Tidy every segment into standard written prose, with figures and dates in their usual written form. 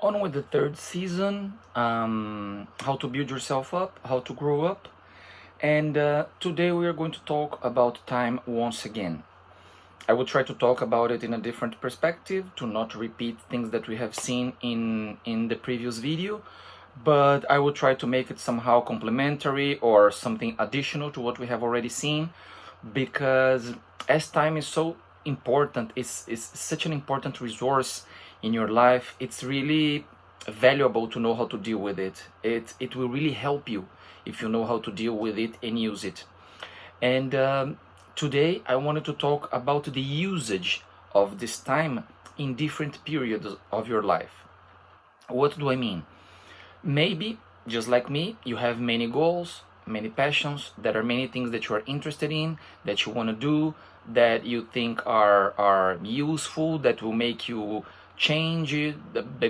On with the third season, how to build yourself up, how to grow up. And today we are going to talk about time once again. I will try to talk about it in a different perspective to not repeat things that we have seen in the previous video, but I will try to make it somehow complementary or something additional to what we have already seen, because as time is so important, it's such an important resource in your life. It's really valuable to know how to deal with it. It will really help you if you know how to deal with it and use it. And today I wanted to talk about the usage of this time in different periods of your life. What do I mean? Maybe, just like me, you have many goals, many passions. There are many things that you are interested in, that you want to do, that you think are useful, that will make you change,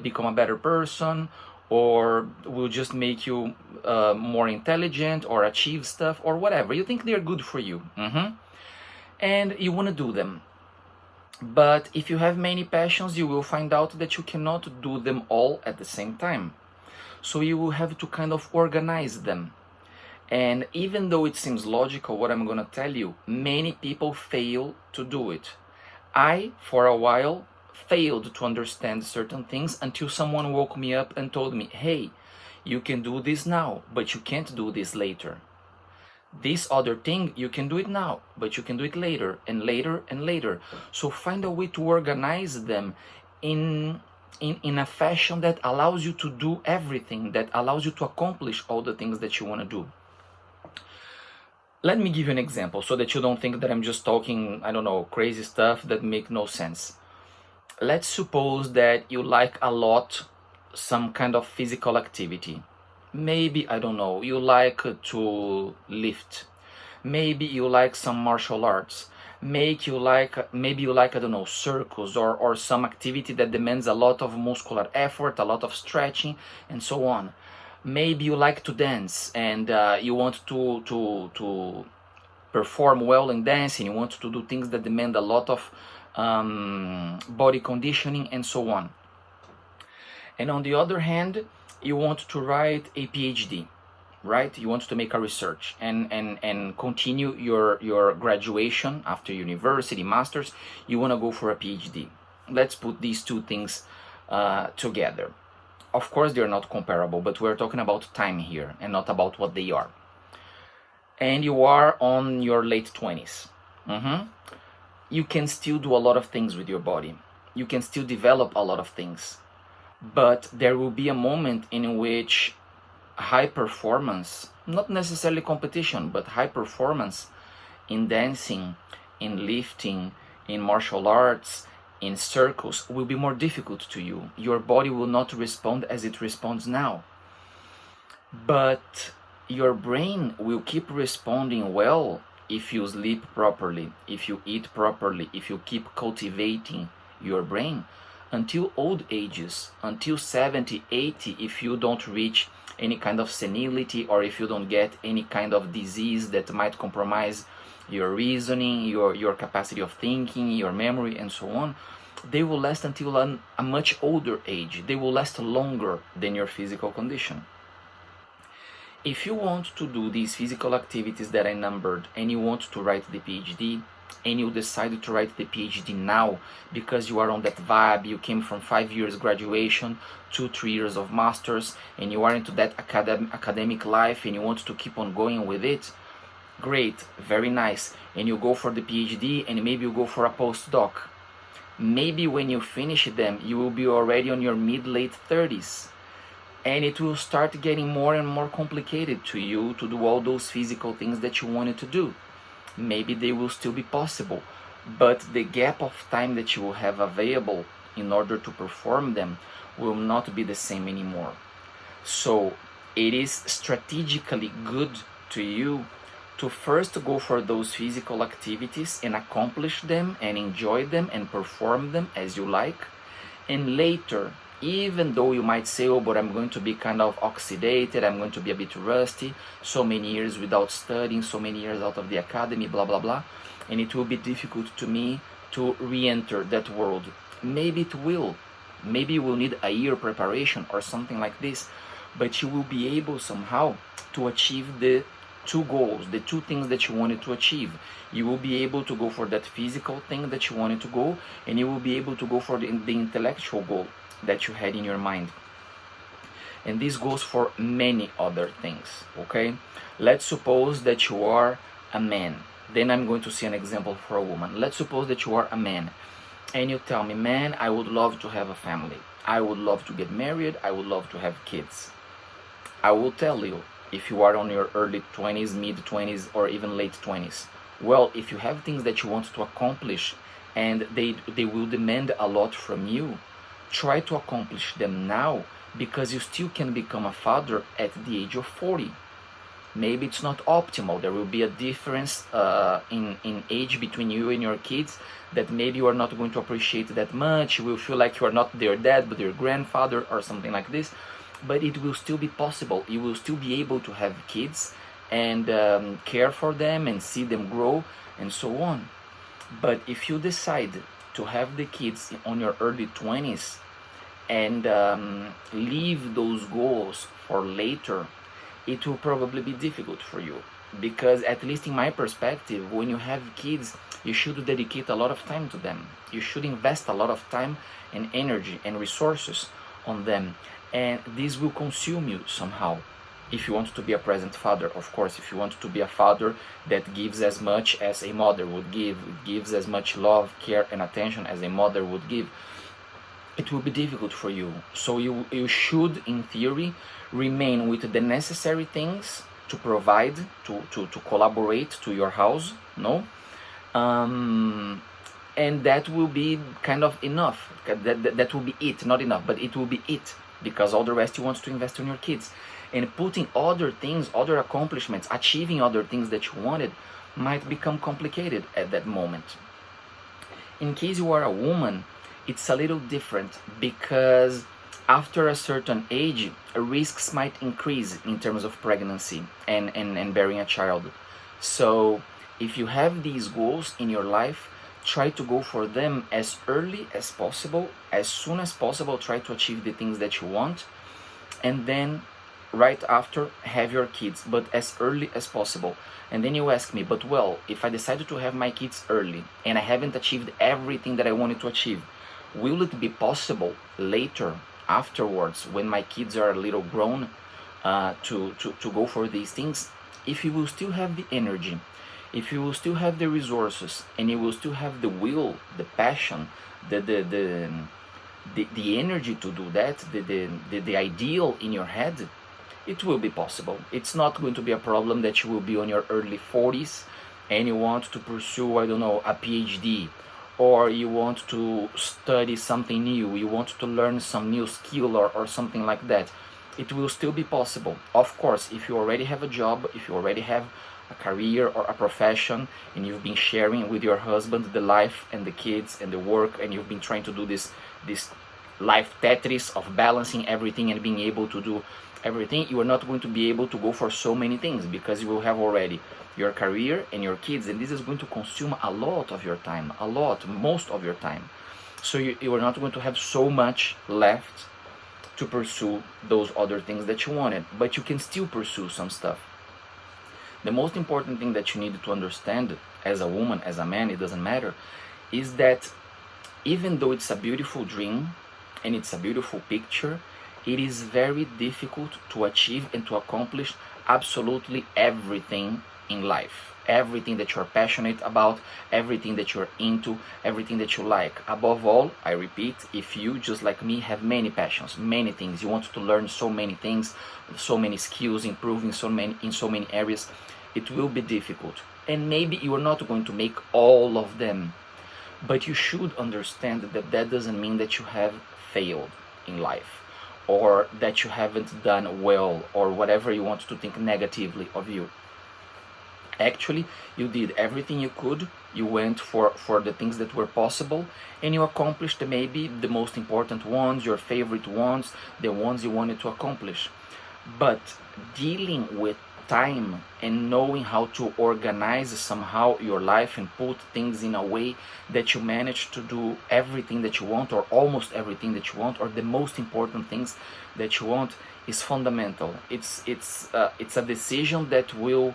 become a better person, or will just make you more intelligent or achieve stuff or whatever. You think they're good for you. And you want to do them. But if you have many passions, you will find out that you cannot do them all at the same time. So you will have to kind of organize them. And even though it seems logical what I'm going to tell you, many people fail to do it. I, for a while, failed to understand certain things until someone woke me up and told me, hey, you can do this now, but you can't do this later. This other thing, you can do it now, but you can do it later and later and later. So find a way to organize them in a fashion that allows you to do everything, that allows you to accomplish all the things that you want to do. Let me give you an example so that you don't think that I'm just talking, I don't know, crazy stuff that make no sense. Let's suppose that you like a lot some kind of physical activity. Maybe, I don't know, you like to lift. Maybe you like some martial arts. Maybe you like, I don't know, circus or some activity that demands a lot of muscular effort, a lot of stretching, and so on. Maybe you like to dance and you want to perform well in dancing. You want to do things that demand a lot of body conditioning and so on. And on the other hand, you want to write a PhD, right? You want to make a research and continue your graduation after university, master's. You want to go for a PhD. Let's put these two things together. Of course, they're not comparable, but we're talking about time here and not about what they are. And you are on your late 20s. You can still do a lot of things with your body. You can still develop a lot of things. But there will be a moment in which high performance, not necessarily competition, but high performance in dancing, in lifting, in martial arts, in circles will be more difficult to you. Your body will not respond as it responds now. But your brain will keep responding well if you sleep properly, if you eat properly, if you keep cultivating your brain until old ages, until 70, 80, if you don't reach any kind of senility or if you don't get any kind of disease that might compromise your reasoning, your capacity of thinking, your memory, and so on. They will last until a much older age. They will last longer than your physical condition. If you want to do these physical activities that I numbered and you want to write the PhD, and you decide to write the PhD now because you are on that vibe, you came from 5 years graduation, 2-3 years of masters, and you are into that academic life and you want to keep on going with it, great, very nice. And you go for the PhD and maybe you go for a postdoc. Maybe when you finish them, you will be already on your mid-late 30s. And it will start getting more and more complicated to you to do all those physical things that you wanted to do. Maybe they will still be possible, but the gap of time that you will have available in order to perform them will not be the same anymore. So it is strategically good to you to first go for those physical activities and accomplish them and enjoy them and perform them as you like. And later, even though you might say, oh, but I'm going to be kind of oxidated, I'm going to be a bit rusty, so many years without studying, so many years out of the academy, blah, blah, blah, and it will be difficult to me to re-enter that world. Maybe it will, Maybe you will need a year preparation or something like this, but you will be able somehow to achieve the two goals, the two things that you wanted to achieve. You will be able to go for that physical thing that you wanted to go, and you will be able to go for the intellectual goal that you had in your mind. And this goes for many other things, okay? Let's suppose that you are a man. Then I'm going to see an example for a woman. Let's suppose that you are a man and you tell me, man, I would love to have a family. I would love to get married. I would love to have kids. I will tell you, if you are on your early 20s, mid 20s, or even late 20s, well, if you have things that you want to accomplish and they will demand a lot from you, try to accomplish them now, because you still can become a father at the age of 40. Maybe it's not optimal. There will be a difference in age between you and your kids that maybe you are not going to appreciate that much. You will feel like you are not their dad but their grandfather or something like this. But it will still be possible. You will still be able to have kids and care for them and see them grow and so on. But if you decide to have the kids on your early 20s and leave those goals for later, it will probably be difficult for you, because at least in my perspective, when you have kids, you should dedicate a lot of time to them. You should invest a lot of time and energy and resources on them, and this will consume you somehow. If you want to be a present father, of course, if you want to be a father that gives as much as a mother would give, gives as much love, care and attention as a mother would give, it will be difficult for you. So you should, in theory, remain with the necessary things to provide, to collaborate to your house, no? And that will be kind of enough. That will be it, not enough, but it will be it, because all the rest you want to invest in your kids. And putting other things, other accomplishments, achieving other things that you wanted might become complicated at that moment. In case you are a woman, it's a little different, because after a certain age, risks might increase in terms of pregnancy and bearing a child. So if you have these goals in your life, try to go for them as early as possible, as soon as possible. Try to achieve the things that you want, and then right after have your kids, but as early as possible. And then you ask me, but well, if I decided to have my kids early and I haven't achieved everything that I wanted to achieve, will it be possible later, afterwards, when my kids are a little grown, to go for these things? If you will still have the energy, if you will still have the resources, and you will still have the will, the passion, the energy to do that, the ideal in your head, it will be possible. It's not going to be a problem that you will be on your early 40s and you want to pursue, I don't know, a PhD, or you want to study something new, you want to learn some new skill or something like that. It will still be possible. Of course, if you already have a job, if you already have a career or a profession, and you've been sharing with your husband the life and the kids and the work, and you've been trying to do this life Tetris of balancing everything and being able to do everything, you are not going to be able to go for so many things, because you will have already your career and your kids, and this is going to consume a lot of your time, most of your time. So you are not going to have so much left to pursue those other things that you wanted, but you can still pursue some stuff. The most important thing that you need to understand, as a woman, as a man, it doesn't matter, is that even though it's a beautiful dream and it's a beautiful picture, it is very difficult to achieve and to accomplish absolutely everything in life. Everything that you're passionate about, everything that you're into, everything that you like. Above all, I repeat, if you, just like me, have many passions, many things, you want to learn so many things, so many skills, improving in so many areas, it will be difficult. And maybe you are not going to make all of them, but you should understand that that doesn't mean that you have failed in life, or that you haven't done well, or whatever you want to think negatively of you. Actually, you did everything you could, you went for the things that were possible, and you accomplished maybe the most important ones, your favorite ones, the ones you wanted to accomplish. But dealing with time and knowing how to organize somehow your life and put things in a way that you manage to do everything that you want, or almost everything that you want, or the most important things that you want, is fundamental. It's a decision that will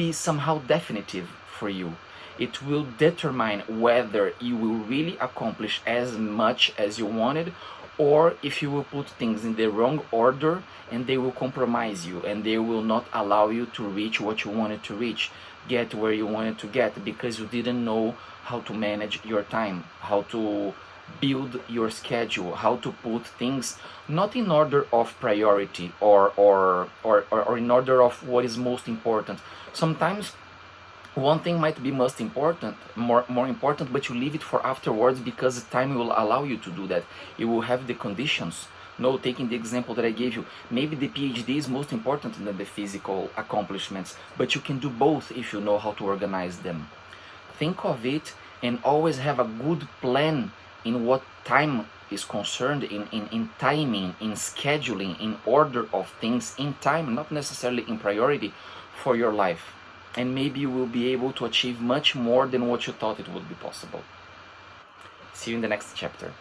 be somehow definitive for you. It will determine whether you will really accomplish as much as you wanted, or if you will put things in the wrong order and they will compromise you and they will not allow you to reach what you wanted to reach, get where you wanted to get, because you didn't know how to manage your time, how to build your schedule, how to put things not in order of priority, or in order of what is most important. Sometimes one thing might be most important, more important, but you leave it for afterwards because time will allow you to do that. You will have the conditions. No, taking the example that I gave you, maybe the PhD is most important than the physical accomplishments, but you can do both if you know how to organize them. Think of it, and always have a good plan in what time is concerned, in timing, in scheduling, in order of things, in time, not necessarily in priority, for your life. And maybe you will be able to achieve much more than what you thought it would be possible. See you in the next chapter.